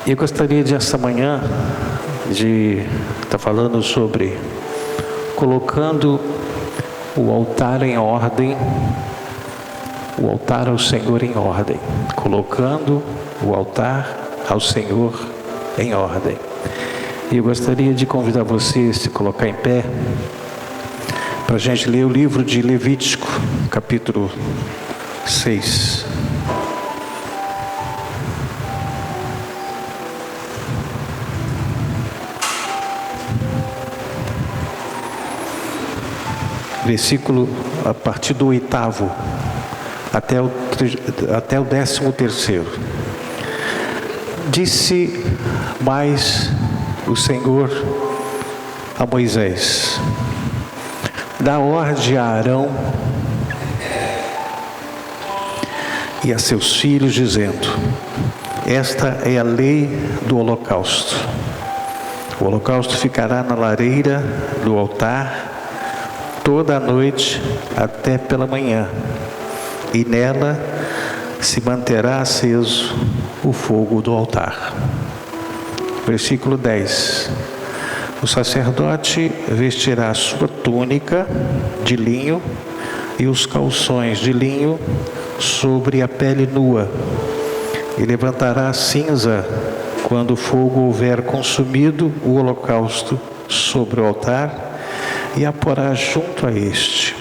Eu gostaria de essa manhã de estar falando sobre colocando o altar em ordem, o altar ao Senhor em ordem, colocando o altar ao Senhor em ordem. E eu gostaria de convidar você a se colocar em pé para a gente ler o livro de Levítico, capítulo 6. Versículo a partir do 8º até o 13º. Disse mais o Senhor a Moisés: dá ordem a Arão e a seus filhos, dizendo: esta é a lei do holocausto. O holocausto ficará na lareira do altar toda a noite até pela manhã, e nela se manterá aceso o fogo do altar. Versículo 10. O sacerdote vestirá a sua túnica de linho e os calções de linho sobre a pele nua, e levantará a cinza quando o fogo houver consumido o holocausto sobre o altar, e a porá junto a este.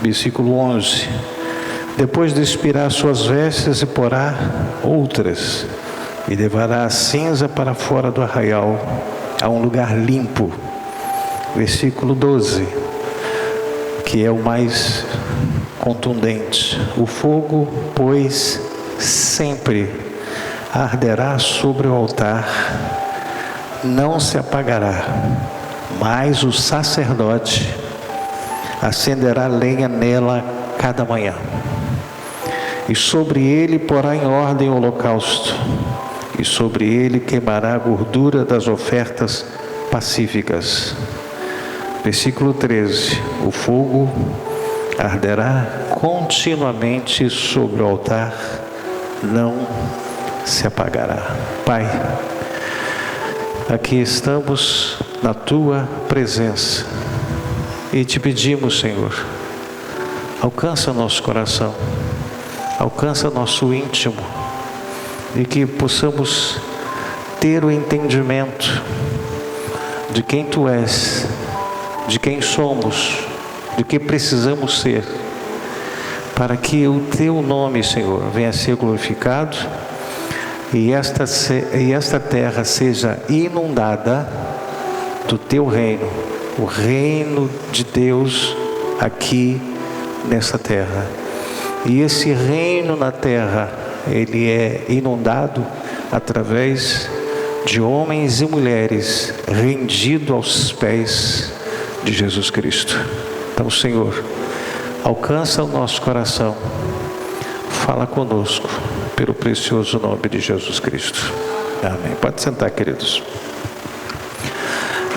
Versículo 11. Depois despirar suas vestes e porá outras, e levará a cinza para fora do arraial, a um lugar limpo. Versículo 12, que é o mais contundente. O fogo, pois, sempre arderá sobre o altar, não se apagará, mas o sacerdote acenderá lenha nela cada manhã, e sobre ele porá em ordem o holocausto, e sobre ele queimará a gordura das ofertas pacíficas. Versículo 13. O fogo arderá continuamente sobre o altar, não se apagará. Pai, aqui estamos na Tua presença e te pedimos, Senhor, alcança nosso coração, alcança nosso íntimo, e que possamos ter o entendimento de quem Tu és, de quem somos, de que precisamos ser, para que o Teu nome, Senhor, venha a ser glorificado e esta terra seja inundada do Teu reino, o reino de Deus aqui nessa terra. E esse reino na terra, ele é inundado através de homens e mulheres rendidos aos pés de Jesus Cristo. Então, Senhor, alcança o nosso coração, fala conosco, pelo precioso nome de Jesus Cristo. Amém. Pode sentar, queridos.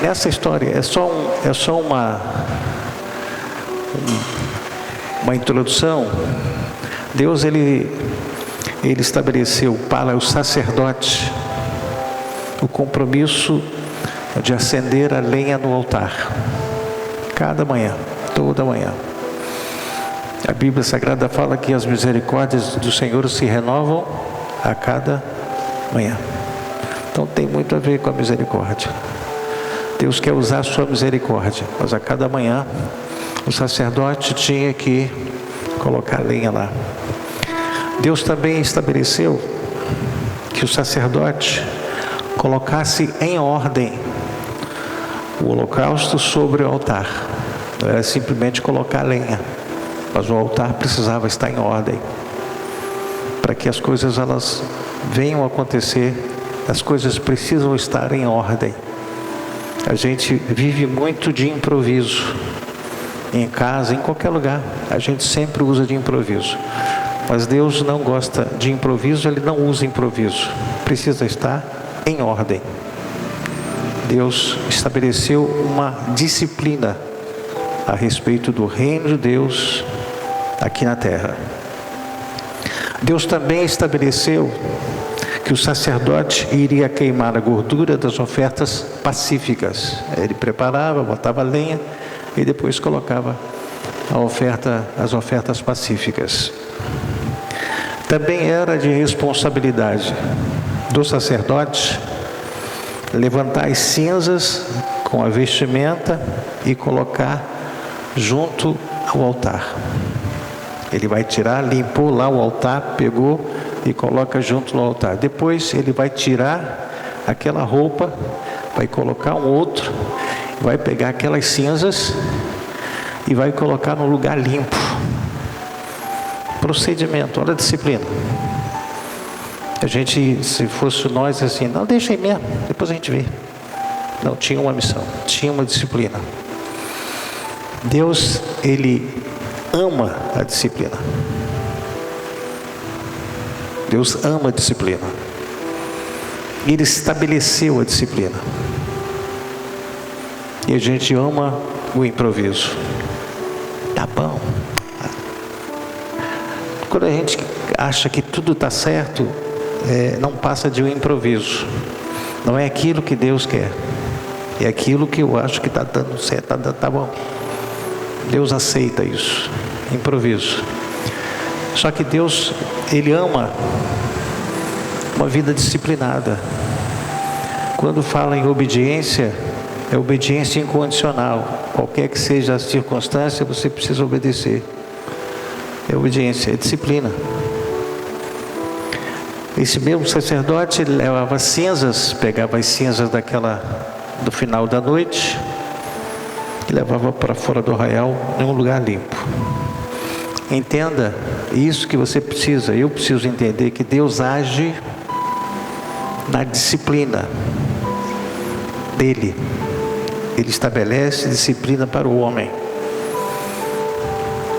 Nessa história é só uma introdução. Deus ele estabeleceu para o sacerdote o compromisso de acender a lenha no altar cada manhã, toda manhã. A Bíblia Sagrada fala que as misericórdias do Senhor se renovam a cada manhã. Então tem muito a ver com a misericórdia. Deus quer usar a sua misericórdia, mas a cada manhã o sacerdote tinha que colocar lenha lá. Deus também estabeleceu que o sacerdote colocasse em ordem o holocausto sobre o altar. Não era simplesmente colocar lenha, mas o altar precisava estar em ordem, para que as coisas elas venham a acontecer. As coisas precisam estar em ordem. A gente vive muito de improviso, em casa, em qualquer lugar, a gente sempre usa de improviso. Mas Deus não gosta de improviso, Ele não usa improviso. Precisa estar em ordem. Deus estabeleceu uma disciplina a respeito do reino de Deus aqui na terra. Deus também estabeleceu que o sacerdote iria queimar a gordura das ofertas pacíficas. Ele preparava, botava lenha e depois colocava as ofertas pacíficas. Também era de responsabilidade do sacerdote levantar as cinzas com a vestimenta e colocar junto ao altar. Ele vai tirar, limpou lá o altar, pegou e coloca junto no altar. Depois ele vai tirar aquela roupa, vai colocar um outro, vai pegar aquelas cinzas e vai colocar no lugar limpo. Procedimento, olha a disciplina. A gente, se fosse nós assim, não, deixa aí mesmo, depois a gente vê. Não, tinha uma missão, tinha uma disciplina. Deus, Ele ama a disciplina. Deus ama a disciplina. Ele estabeleceu a disciplina. E a gente ama o improviso. Tá bom. Quando a gente acha que tudo está certo, não passa de um improviso. Não é aquilo que Deus quer. É aquilo que eu acho que está dando certo. Tá bom. Deus aceita isso. Improviso. Só que Deus, Ele ama uma vida disciplinada. Quando fala em obediência, é obediência incondicional. Qualquer que seja a circunstância, você precisa obedecer. É obediência, é disciplina. Esse mesmo sacerdote levava cinzas, pegava as cinzas do final da noite e levava para fora do arraial em um lugar limpo. Entenda isso que você precisa, eu preciso entender que Deus age na disciplina dele. Ele estabelece disciplina para o homem.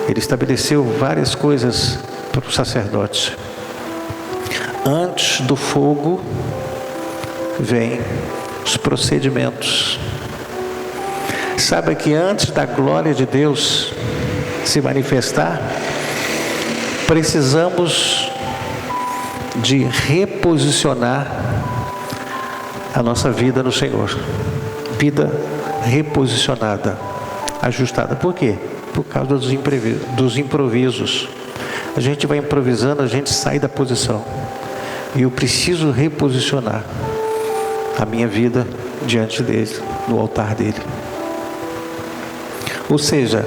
Ele estabeleceu várias coisas para o sacerdote. Antes do fogo vem os procedimentos. Sabe que antes da glória de Deus se manifestar, precisamos de reposicionar a nossa vida no Senhor. Vida reposicionada, ajustada. Por quê? Por causa dos improvisos. A gente vai improvisando, a gente sai da posição. E eu preciso reposicionar a minha vida diante dele, no altar dele. Ou seja,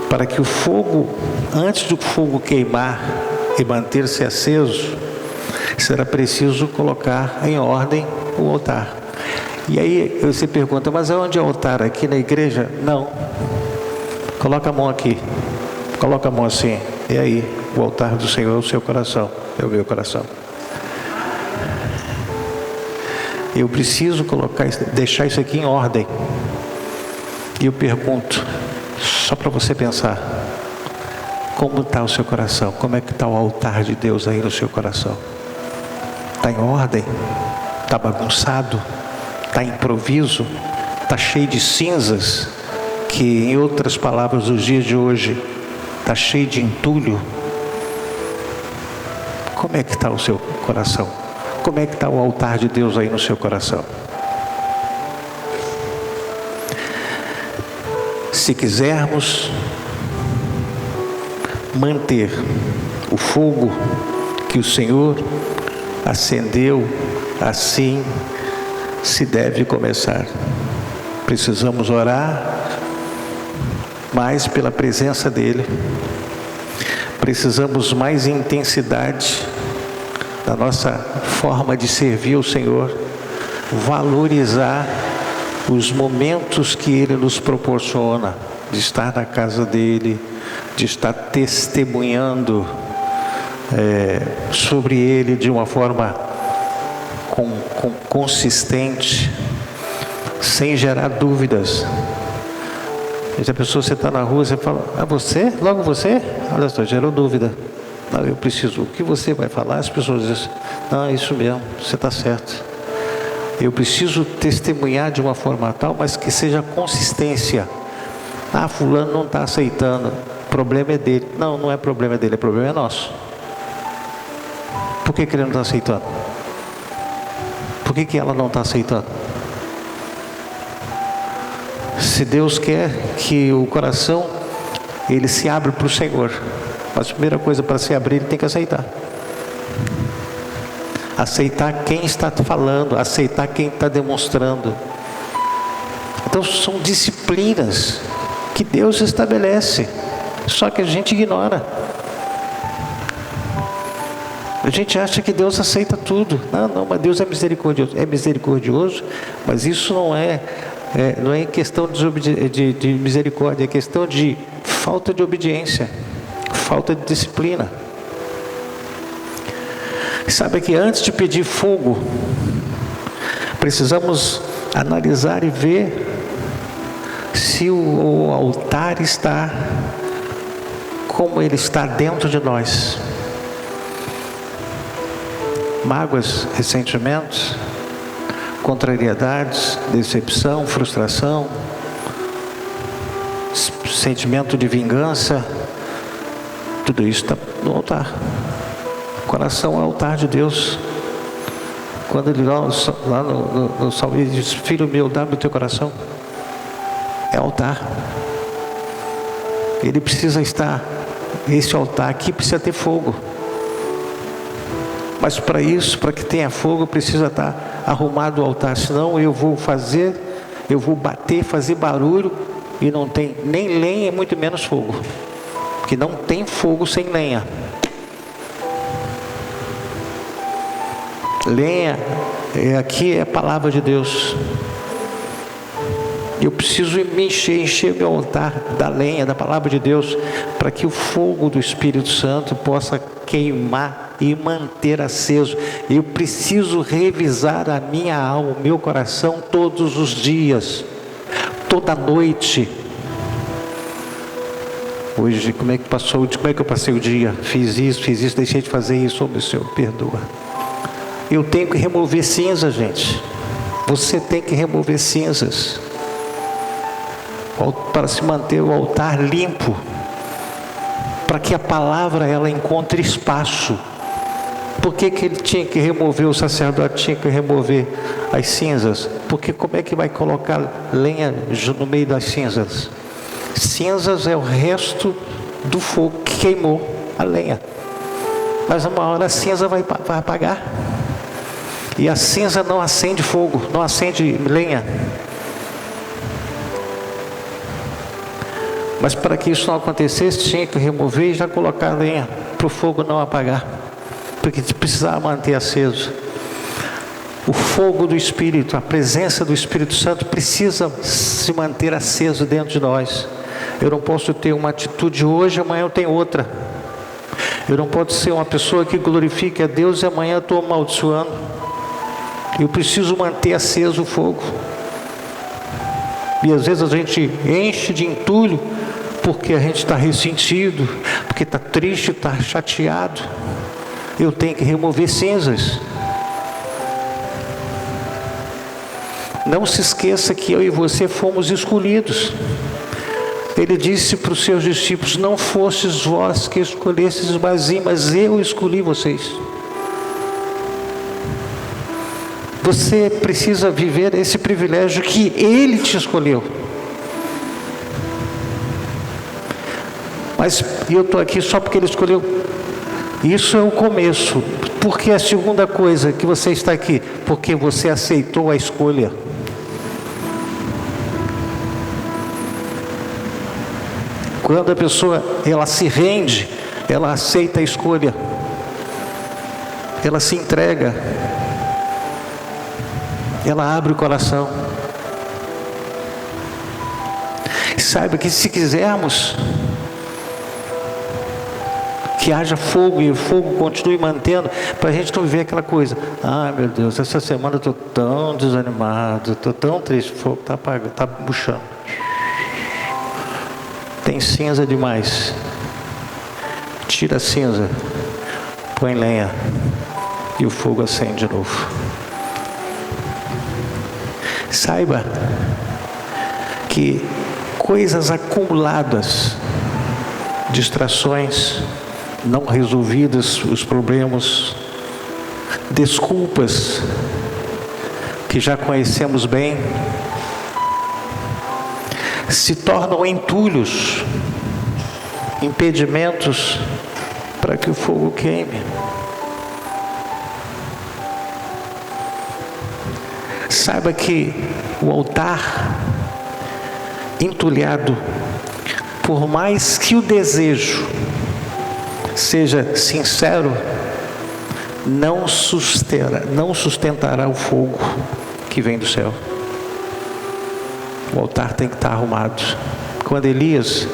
para que o fogo, antes do fogo queimar e manter-se aceso, será preciso colocar em ordem o altar. E aí você pergunta, mas aonde é o altar? Aqui na igreja? Não. Coloca a mão aqui. Coloca a mão assim. E aí, o altar do Senhor é o seu coração, é o meu coração. Eu preciso deixar isso aqui em ordem. E eu pergunto, só para você pensar, como está o seu coração? Como é que está o altar de Deus aí no seu coração? Está em ordem? Está bagunçado? Está em improviso? Está cheio de cinzas? Que, em outras palavras, os dias de hoje, está cheio de entulho? Como é que está o seu coração? Como é que está o altar de Deus aí no seu coração? Se quisermos manter o fogo que o Senhor acendeu, assim se deve começar. Precisamos orar mais pela presença dEle. Precisamos mais intensidade na nossa forma de servir o Senhor. Valorizar os momentos que Ele nos proporciona, de estar na casa dEle, de estar testemunhando sobre Ele de uma forma consistente, sem gerar dúvidas. Se a pessoa, você está na rua, você fala, você? Logo você? Olha só, gerou dúvida. Não, eu preciso, o que você vai falar? As pessoas dizem, não, é isso mesmo, você está certo. Eu preciso testemunhar de uma forma tal, mas que seja consistência. Fulano não está aceitando, o problema é dele. Não, não é problema dele, o problema é nosso. Por que ele não está aceitando? Por que ela não está aceitando? Se Deus quer que o coração ele se abra para o Senhor, mas a primeira coisa para se abrir, ele tem que aceitar. Aceitar quem está falando, aceitar quem está demonstrando. Então são disciplinas que Deus estabelece, só que a gente ignora. A gente acha que Deus aceita tudo. Não, mas Deus é misericordioso. É misericordioso, mas isso não é questão de misericórdia, é questão de falta de obediência, falta de disciplina. Sabe que antes de pedir fogo, precisamos analisar e ver se o altar está como ele está dentro de nós. Mágoas, ressentimentos, contrariedades, decepção, frustração, sentimento de vingança, tudo isso está no altar. O coração é o altar de Deus. Quando ele lá no Salmo ele diz: filho meu, dá-me o teu coração. É altar. Ele precisa estar, esse altar aqui precisa ter fogo. Mas para isso, para que tenha fogo, precisa estar arrumado o altar. Senão eu vou bater, fazer barulho, e não tem nem lenha, muito menos fogo. Porque não tem fogo sem lenha. Lenha, aqui é a palavra de Deus. Eu preciso me encher meu altar da lenha, da palavra de Deus, para que o fogo do Espírito Santo possa queimar e manter aceso. Eu preciso revisar a minha alma, o meu coração todos os dias, toda noite. Hoje, como é que eu passei o dia? Fiz isso, deixei de fazer isso. Oh, meu Senhor, perdoa. Eu tenho que remover cinza, gente. Você tem que remover cinzas para se manter o altar limpo, para que a palavra ela encontre espaço. Por que ele tinha que remover, o sacerdote tinha que remover as cinzas? Porque como é que vai colocar lenha no meio das cinzas? Cinzas é o resto do fogo que queimou a lenha. Mas uma hora a cinza vai apagar. E a cinza não acende fogo, não acende lenha. Mas para que isso não acontecesse, tinha que remover e já colocar lenha, para o fogo não apagar. Porque precisava manter aceso. O fogo do Espírito, a presença do Espírito Santo precisa se manter aceso dentro de nós. Eu não posso ter uma atitude hoje, amanhã eu tenho outra. Eu não posso ser uma pessoa que glorifique a Deus e amanhã eu estou amaldiçoando. Eu preciso manter aceso o fogo. E às vezes a gente enche de entulho porque a gente está ressentido, porque está triste, está chateado. Eu tenho que remover cinzas. Não se esqueça que eu e você fomos escolhidos. Ele disse para os seus discípulos: não fostes vós que escolhestes Bazim, mas eu escolhi vocês. Você precisa viver esse privilégio que Ele te escolheu. Mas eu estou aqui só porque Ele escolheu. Isso é o começo. Porque a segunda coisa que você está aqui, porque você aceitou a escolha. Quando a pessoa ela se rende, ela aceita a escolha, ela se entrega, ela abre o coração. E saiba que se quisermos que haja fogo e o fogo continue mantendo, para a gente não viver aquela coisa: ai meu Deus, essa semana eu estou tão desanimado, estou tão triste, o fogo está apagando, está murchando, tem cinza demais. Tira a cinza, põe lenha e o fogo acende de novo. Saiba que coisas acumuladas, distrações não resolvidas, os problemas, desculpas, que já conhecemos bem, se tornam entulhos, impedimentos para que o fogo queime. Saiba que o altar entulhado, por mais que o desejo seja sincero, não sustentará o fogo que vem do céu. O altar tem que estar arrumado. Quando Elias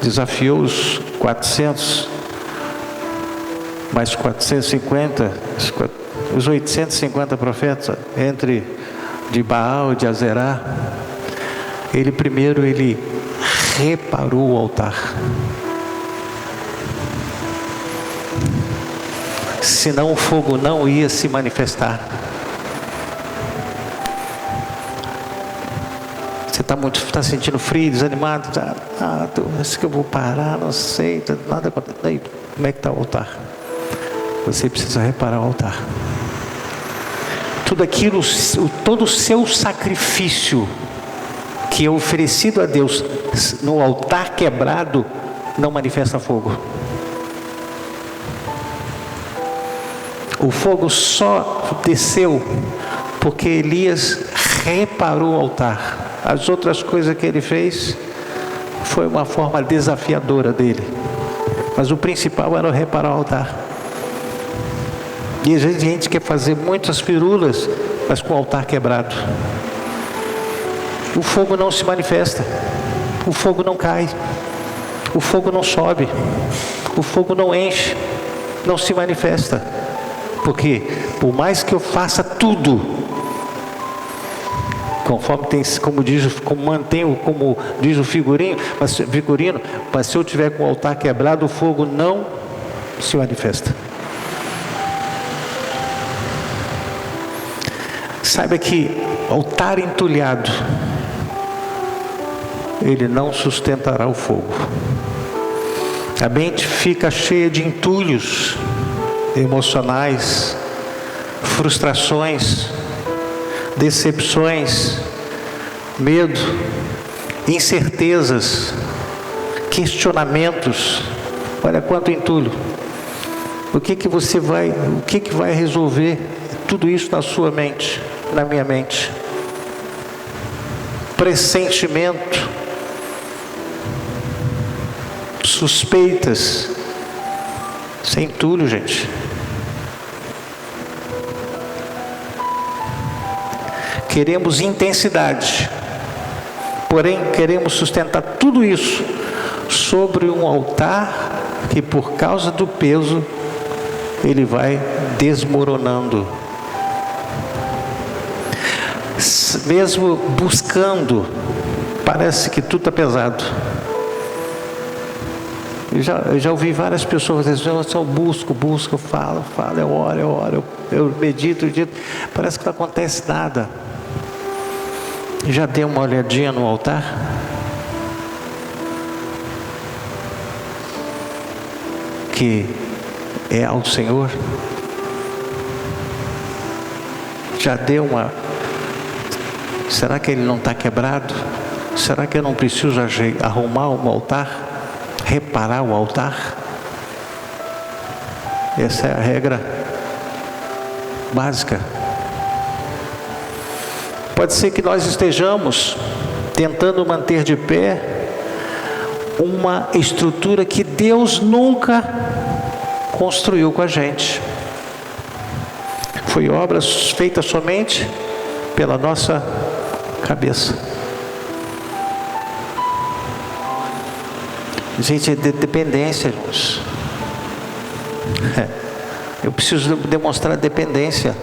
desafiou os 400, mais 450, os 850 profetas, entre de Baal e de Azerá, ele reparou o altar. Senão o fogo não ia se manifestar. Você está sentindo frio, desanimado, acho que eu vou parar, não sei, nada acontece. Como é que está o altar? Você precisa reparar o altar. Tudo aquilo, todo o seu sacrifício que é oferecido a Deus no altar quebrado, não manifesta fogo. O fogo só desceu porque Elias reparou o altar. As outras coisas que ele fez foi uma forma desafiadora dele, mas o principal era reparar o altar. E às vezes a gente quer fazer muitas firulas, mas com o altar quebrado. O fogo não se manifesta, o fogo não cai, o fogo não sobe, o fogo não enche, não se manifesta. Porque por mais que eu faça tudo, conforme tem, como diz o figurino, mas se eu tiver com o altar quebrado, o fogo não se manifesta. Saiba que altar entulhado, ele não sustentará o fogo. A mente fica cheia de entulhos emocionais, frustrações, decepções, medo, incertezas, questionamentos. Olha quanto entulho. O que vai resolver tudo isso na sua mente, na minha mente? Pressentimento, suspeitas, sem entulho, gente. Queremos intensidade, porém queremos sustentar tudo isso sobre um altar que, por causa do peso, ele vai desmoronando. Mesmo buscando, parece que tudo está pesado. Eu já ouvi várias pessoas dizendo assim: eu busco, eu falo, eu oro, eu medito, parece que não acontece nada. Já deu uma olhadinha no altar? Que é ao Senhor? Já deu uma... Será que ele não está quebrado? Será que eu não preciso arrumar o altar? Reparar o altar? Essa é a regra básica. Pode ser que nós estejamos tentando manter de pé uma estrutura que Deus nunca construiu com a gente. Foi obra feita somente pela nossa cabeça. Gente, é dependência, irmãos. Eu preciso demonstrar dependência.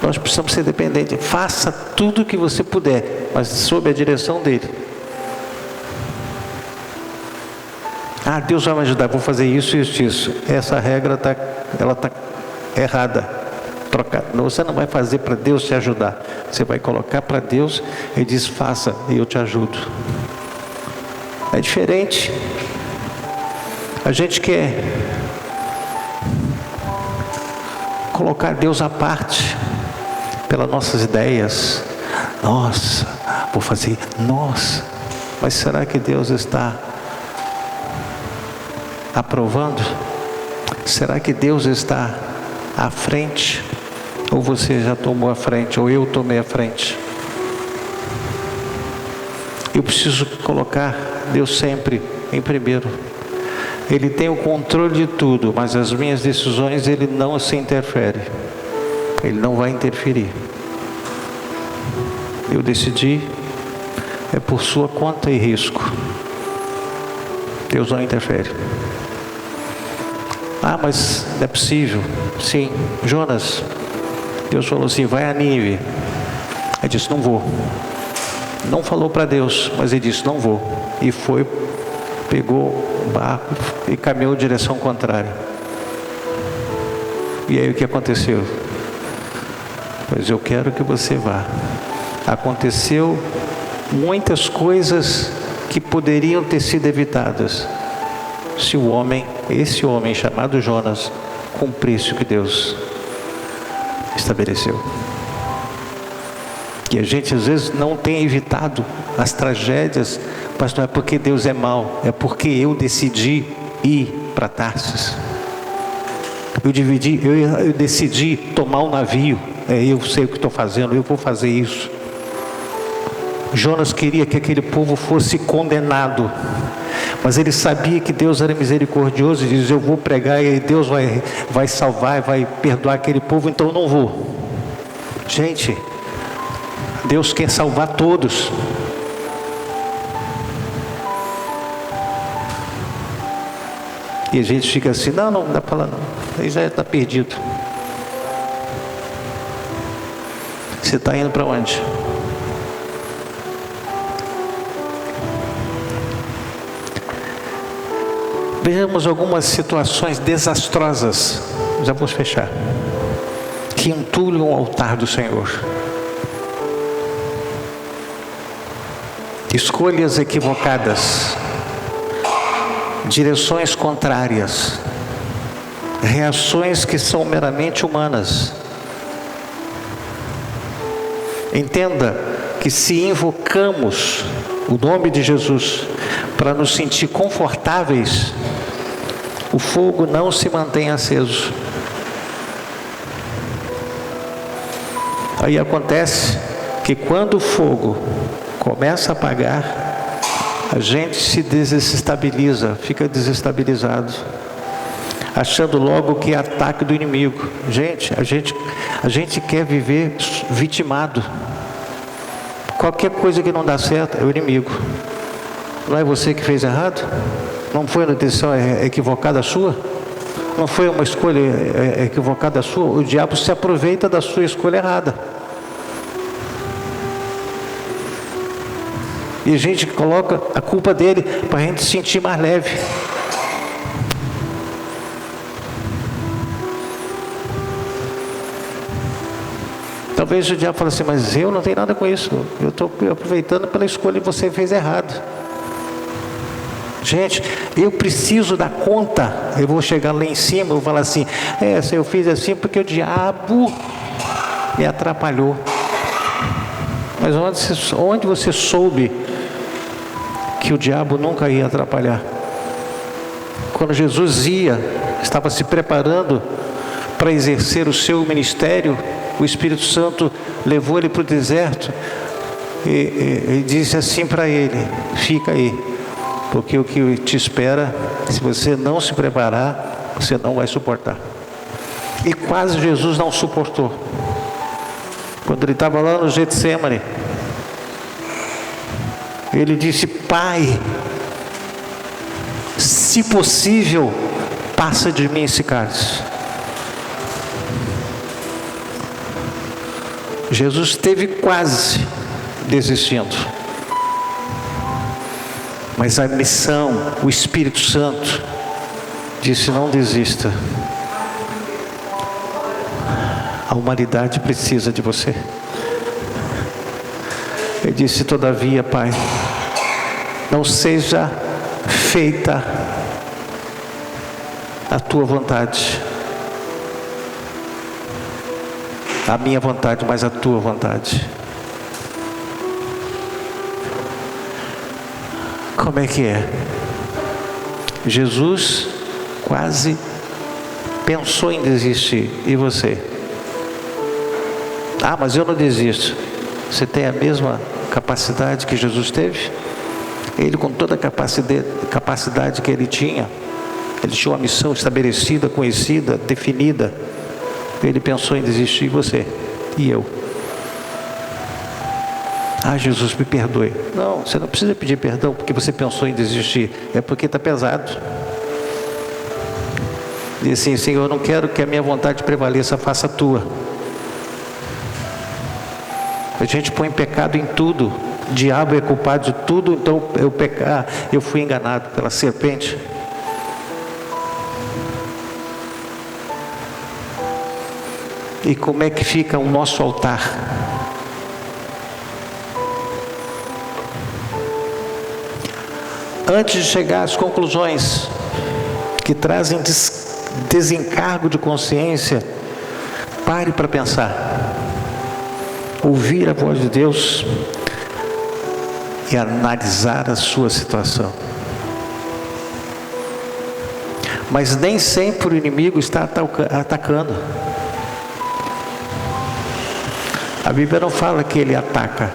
Nós precisamos ser dependentes. Faça tudo o que você puder, mas sob a direção dele. Deus vai me ajudar, vou fazer isso. Essa regra está errada. Você não vai fazer para Deus te ajudar. Você vai colocar para Deus e diz: faça e eu te ajudo. É diferente. A gente quer colocar Deus à parte. pelas nossas ideias. Nossa, vou fazer, nossa. Mas será que Deus está aprovando? Será que Deus está à frente? Ou você já tomou a frente, ou eu tomei a frente? Eu preciso colocar Deus sempre em primeiro. Ele tem o controle de tudo, mas as minhas decisões Ele não se interfere. Ele não vai interferir. Eu decidi, é por sua conta e risco. Deus não interfere. Ah, mas não é possível. Sim, Jonas, Deus falou assim, vai a Nínive. Ele disse, não vou. Não falou para Deus, mas ele disse, não vou. E foi, pegou o barco e caminhou em direção contrária. E aí o que aconteceu? Pois eu quero que você vá. Aconteceu muitas coisas que poderiam ter sido evitadas se o homem, esse homem chamado Jonas, cumprisse o que Deus estabeleceu. E a gente às vezes não tem evitado as tragédias, mas não é porque Deus é mau, é porque eu decidi ir para Tarsis. Eu decidi tomar um navio. Eu sei o que estou fazendo, eu vou fazer isso. Jonas queria que aquele povo fosse condenado, mas ele sabia que Deus era misericordioso e diz, eu vou pregar e Deus vai salvar, vai perdoar aquele povo, então eu não vou. Gente, Deus quer salvar todos. E a gente fica assim, não dá para lá não, aí já está perdido. Você está indo para onde? Vejamos algumas situações desastrosas, já vou fechar, que entulham o altar do Senhor. Escolhas equivocadas, direções contrárias, reações que são meramente humanas. Entenda que se invocamos o nome de Jesus para nos sentir confortáveis, o fogo não se mantém aceso. Aí acontece que quando o fogo começa a apagar, a gente se desestabiliza, fica desestabilizado, achando logo que é ataque do inimigo. Gente, a gente quer viver vitimado. Qualquer coisa que não dá certo é o inimigo. Não é você que fez errado? Não foi uma decisão equivocada sua? Não foi uma escolha equivocada sua? O diabo se aproveita da sua escolha errada. E a gente coloca a culpa dele para a gente se sentir mais leve. Talvez o diabo fale assim, mas eu não tenho nada com isso. Eu estou aproveitando pela escolha que você fez errado. Gente, eu preciso dar conta. Eu vou chegar lá em cima, eu vou falar assim, se eu fiz assim porque o diabo me atrapalhou. Mas onde você soube que o diabo nunca ia atrapalhar? Quando Jesus estava se preparando para exercer o seu ministério, o Espírito Santo levou ele para o deserto e disse assim para ele, fica aí, porque o que te espera, se você não se preparar, você não vai suportar. E quase Jesus não suportou. Quando ele estava lá no Getsemane, ele disse, Pai, se possível, passa de mim esse cálice. Jesus esteve quase desistindo, mas a missão, o Espírito Santo disse, não desista, a humanidade precisa de você. Ele disse, todavia, Pai, não seja feita a tua vontade, a minha vontade, mas a tua vontade. Como é que é? Jesus quase pensou em desistir. E você? Ah, mas eu não desisto. Você tem a mesma capacidade que Jesus teve? Ele, com toda a capacidade que ele tinha uma missão estabelecida, conhecida, definida. Ele pensou em desistir. E você? E eu? Ah, Jesus, me perdoe. Não, você não precisa pedir perdão porque você pensou em desistir. É porque está pesado. Diz assim: Senhor, eu não quero que a minha vontade prevaleça, faça a tua. A gente põe pecado em tudo. O diabo é culpado de tudo. Então eu fui enganado pela serpente. E como é que fica o nosso altar? Antes de chegar às conclusões que trazem desencargo de consciência, pare para pensar, ouvir a voz de Deus e analisar a sua situação. Mas nem sempre o inimigo está atacando. A Bíblia não fala que ele ataca,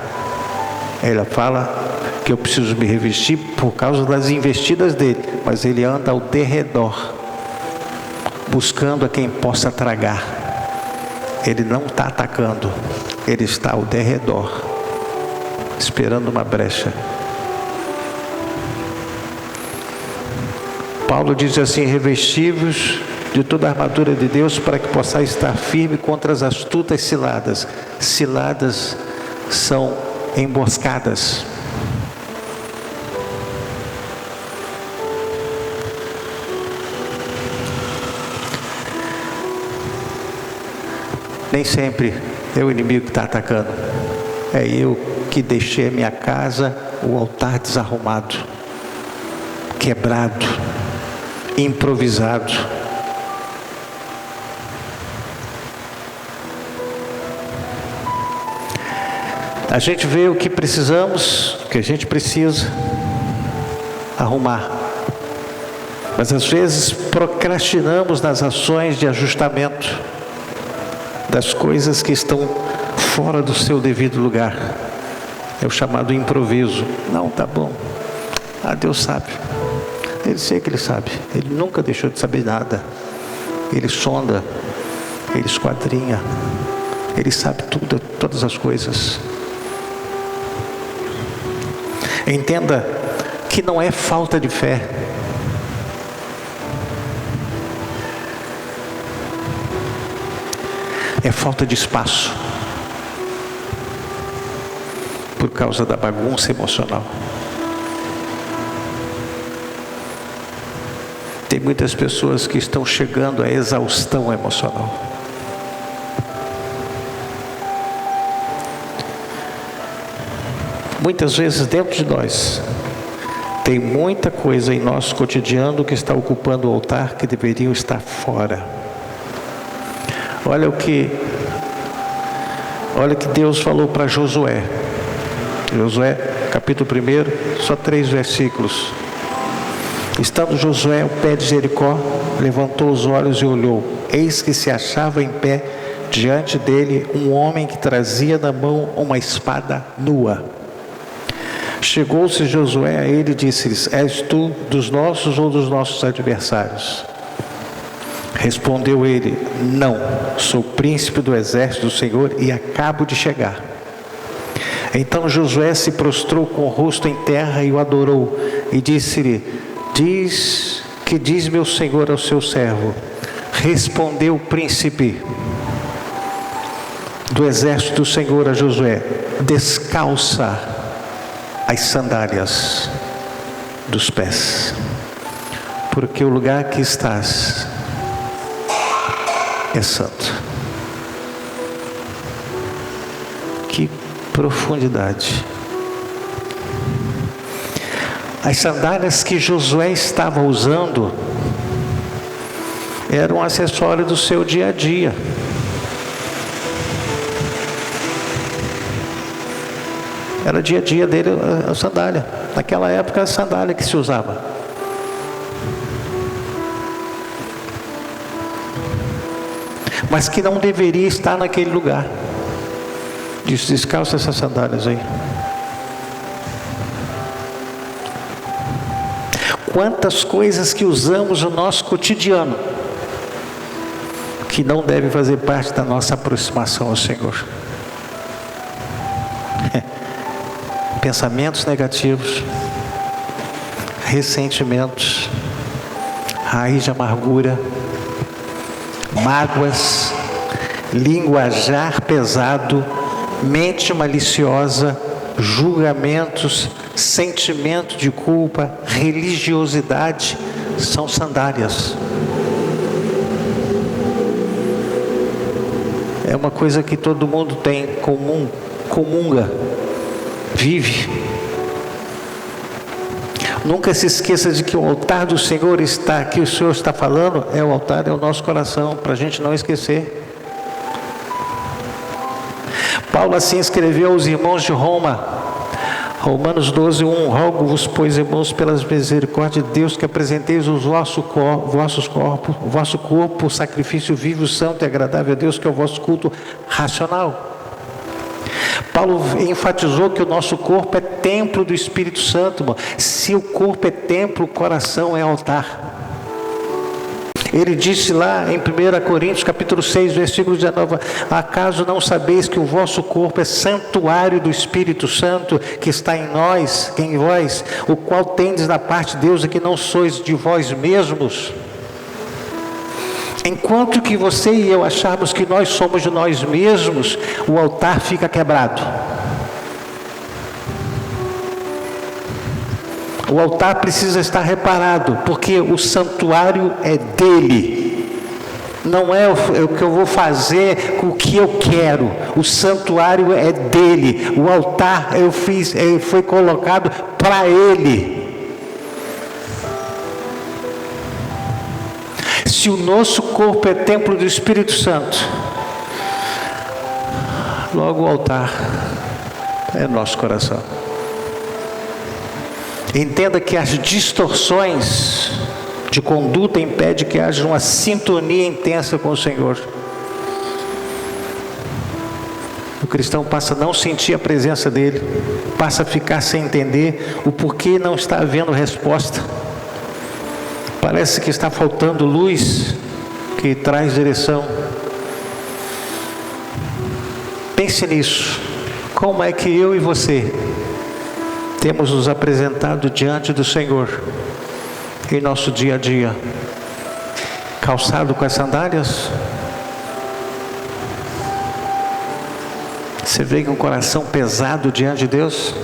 ela fala que eu preciso me revestir por causa das investidas dele, mas ele anda ao derredor, buscando a quem possa tragar. Ele não está atacando, ele está ao derredor, esperando uma brecha. Paulo diz assim: revestivos de toda a armadura de Deus, para que possais estar firme contra as astutas ciladas. Ciladas são emboscadas. Nem sempre é o inimigo que está atacando. É eu que deixei a minha casa, o altar desarrumado, quebrado, improvisado. A gente vê o que precisamos, o que a gente precisa arrumar. Mas às vezes procrastinamos nas ações de ajustamento das coisas que estão fora do seu devido lugar. É o chamado improviso. Não, tá bom. Ah, Deus sabe. Ele sei que Ele sabe. Ele nunca deixou de saber nada. Ele sonda, Ele esquadrinha, Ele sabe tudo, todas as coisas. Entenda que não é falta de fé. É falta de espaço. Por causa da bagunça emocional. Tem muitas pessoas que estão chegando à exaustão emocional. Muitas vezes dentro de nós tem muita coisa em nosso cotidiano que está ocupando o altar que deveriam estar fora. Olha o que Deus falou para Josué. Josué, capítulo 1, só 3 versículos. Estando Josué ao pé de Jericó, levantou os olhos e olhou. Eis que se achava em pé diante dele um homem que trazia na mão uma espada nua. Chegou-se Josué a ele e disse-lhes: És tu dos nossos ou dos nossos adversários? Respondeu ele: Não, sou príncipe do exército do Senhor e acabo de chegar. Então Josué se prostrou com o rosto em terra e o adorou, e disse-lhe: diz meu Senhor ao seu servo. Respondeu o príncipe do exército do Senhor a Josué: descalça as sandálias dos pés, porque o lugar que estás é santo. Que profundidade! As sandálias que Josué estava usando eram um acessório do seu dia a dia. Era dia a dia dele a sandália. Naquela época, a sandália que se usava. Mas que não deveria estar naquele lugar. Disse: descalça essas sandálias aí. Quantas coisas que usamos no nosso cotidiano que não devem fazer parte da nossa aproximação ao Senhor. Pensamentos negativos, ressentimentos, raiz de amargura, mágoas, linguajar pesado, mente maliciosa, julgamentos, sentimento de culpa, religiosidade, são sandálias. É uma coisa que todo mundo tem comunga, vive. Nunca se esqueça de que o altar do Senhor está aqui, o Senhor está falando, é o altar, é o nosso coração, para a gente não esquecer. Paulo assim escreveu aos irmãos de Roma, Romanos 12:1: rogo-vos, pois, irmãos, pelas misericórdias de Deus, que apresenteis o vosso corpo, sacrifício vivo, santo e agradável a Deus, que é o vosso culto racional. Paulo enfatizou que o nosso corpo é templo do Espírito Santo, irmão. Se o corpo é templo, o coração é altar. Ele disse lá em 1 Coríntios capítulo 6, versículo 19: acaso não sabeis que o vosso corpo é santuário do Espírito Santo, que está em nós, em vós, o qual tendes da parte de Deus, e que não sois de vós mesmos? Enquanto que você e eu acharmos que nós somos de nós mesmos, o altar fica quebrado. O altar precisa estar reparado, porque o santuário é dele. Não é o que eu vou fazer com o que eu quero. O santuário é dele. O altar foi colocado para ele. Se o nosso corpo é templo do Espírito Santo, logo o altar é nosso coração. Entenda que as distorções de conduta impedem que haja uma sintonia intensa com o Senhor. O cristão passa a não sentir a presença dele, passa a ficar sem entender o porquê não está havendo resposta. Parece que está faltando luz que traz direção. Pense nisso. Como é que eu e você temos nos apresentado diante do Senhor em nosso dia a dia? Calçado com as sandálias? Você vem com o coração pesado diante de Deus?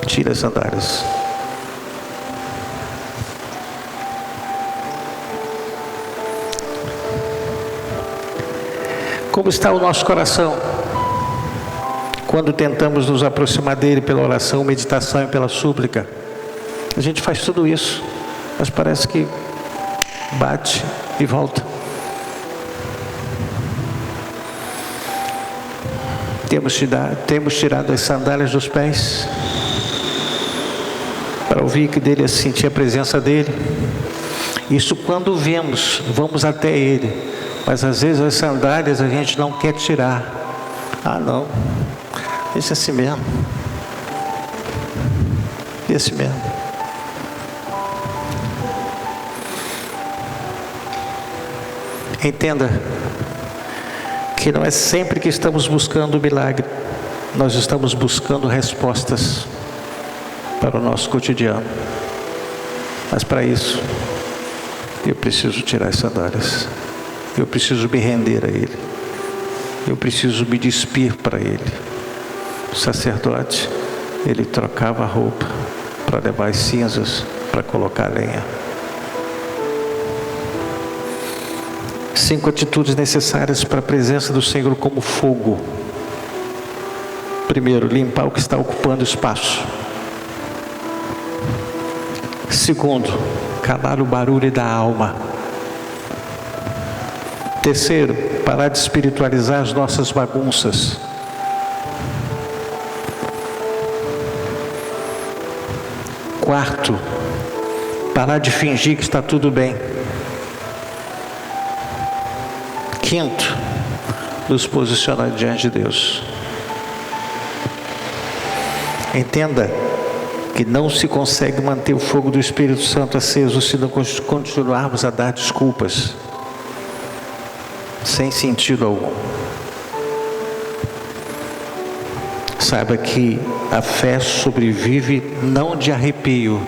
Tira as sandálias. Como está o nosso coração quando tentamos nos aproximar dele pela oração, meditação e pela súplica? A gente faz tudo isso, mas parece que bate e volta. Temos tirado as sandálias dos pés para ouvir que dele, sentir a presença dele. Isso quando vamos até ele. Mas às vezes as sandálias a gente não quer tirar. Ah, não, deixa assim mesmo. Esse mesmo. Entenda que não é sempre que estamos buscando o milagre. Nós estamos buscando respostas para o nosso cotidiano. Mas para isso, eu preciso tirar as sandálias. Eu preciso me render a Ele. Eu preciso me despir para Ele. O sacerdote, ele trocava a roupa para levar as cinzas, para colocar a lenha. 5 atitudes necessárias para a presença do Senhor como fogo. Primeiro, limpar o que está ocupando espaço. Segundo, calar o barulho da alma. Terceiro, parar de espiritualizar as nossas bagunças. Quarto, parar de fingir que está tudo bem. Quinto, nos posicionar diante de Deus. Entenda que não se consegue manter o fogo do Espírito Santo aceso se não continuarmos a dar desculpas, sem sentido algum. Saiba que a fé sobrevive não de arrepio.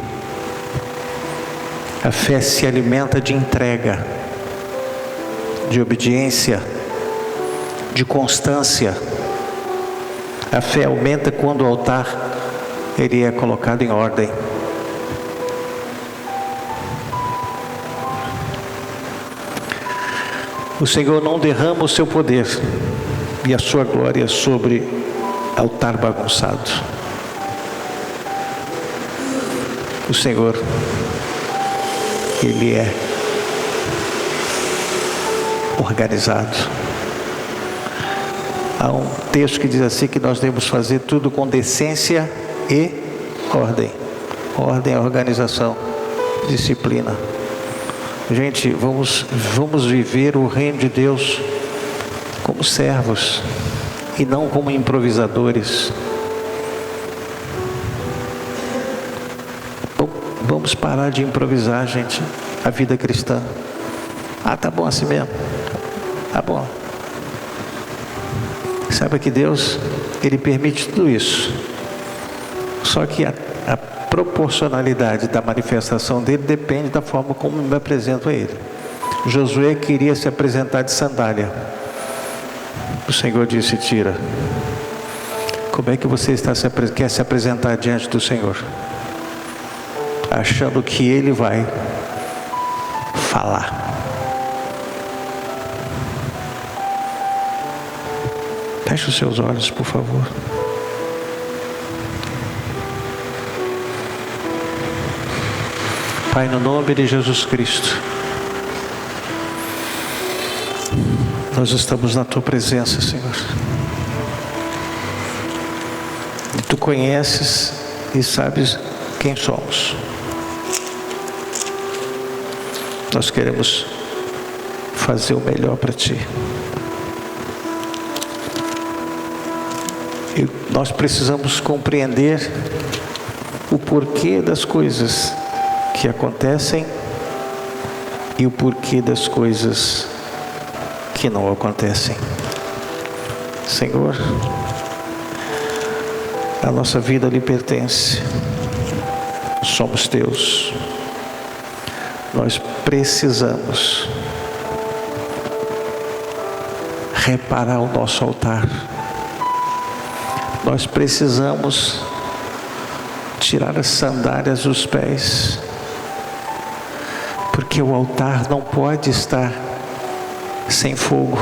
A fé se alimenta de entrega, de obediência, de constância. A fé aumenta quando o altar ele é colocado em ordem. O Senhor não derrama o seu poder e a sua glória sobre altar bagunçado. O Senhor, Ele é organizado. Há um texto que diz assim que nós devemos fazer tudo com decência e ordem. Ordem, organização, disciplina. Gente, vamos viver o reino de Deus como servos e não como improvisadores. Vamos parar de improvisar, gente, a vida cristã. Ah, tá bom assim mesmo. Tá bom. Saiba que Deus, Ele permite tudo isso. Só que a proporcionalidade da manifestação dele depende da forma como eu me apresento a Ele. Josué queria se apresentar de sandália. O Senhor disse: tira. Como é que você quer se apresentar diante do Senhor? Achando que Ele vai falar. Feche os seus olhos, por favor. Pai, no nome de Jesus Cristo, nós estamos na Tua presença, Senhor. E Tu conheces e sabes quem somos. Nós queremos fazer o melhor para Ti. E nós precisamos compreender o porquê das coisas que acontecem e o porquê das coisas que não acontecem. Senhor, a nossa vida lhe pertence. Somos Teus. Nós precisamos reparar o nosso altar. Nós precisamos tirar as sandálias dos pés, porque o altar não pode estar sem fogo.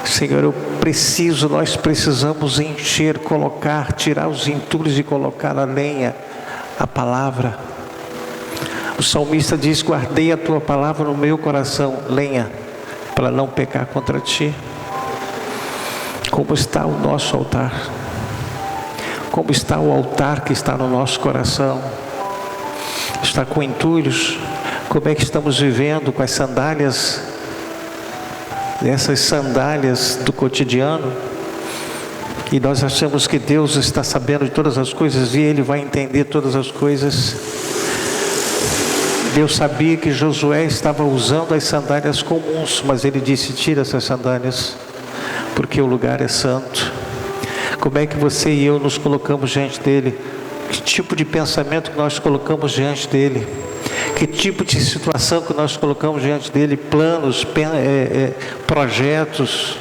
Senhor, nós precisamos encher, colocar, tirar os entulhos e colocar a lenha, a palavra. O salmista diz: guardei a Tua palavra no meu coração, lenha, para não pecar contra Ti. Como está o nosso altar? Como está o altar que está no nosso coração? Está com entulhos? Como é que estamos vivendo com as sandálias? Essas sandálias do cotidiano? E nós achamos que Deus está sabendo de todas as coisas e Ele vai entender todas as coisas. Deus sabia que Josué estava usando as sandálias comuns, mas Ele disse: tira essas sandálias, porque o lugar é santo. Como é que você e eu nos colocamos diante dele? Que tipo de pensamento que nós colocamos diante dele? Que tipo de situação que nós colocamos diante dele? Planos, projetos,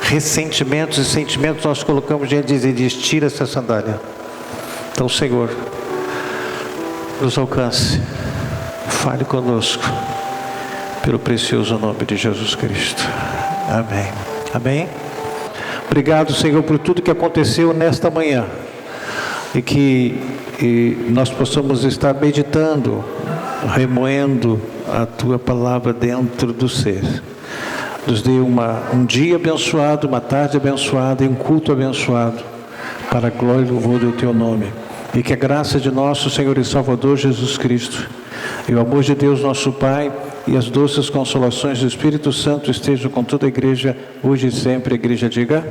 ressentimentos e sentimentos nós colocamos diante dele. Ele diz: tira essa sandália. Então, Senhor, nos alcance, fale conosco, pelo precioso nome de Jesus Cristo. Amém. Amém. Obrigado, Senhor, por tudo que aconteceu nesta manhã. E que nós possamos estar meditando remoendo a tua palavra dentro do ser. Nos dê um dia abençoado, uma tarde abençoada e um culto abençoado, para a glória e louvor do teu nome. E que a graça de nosso Senhor e Salvador Jesus Cristo, e o amor de Deus nosso Pai, e as doces consolações do Espírito Santo estejam com toda a igreja, hoje e sempre. A igreja diga...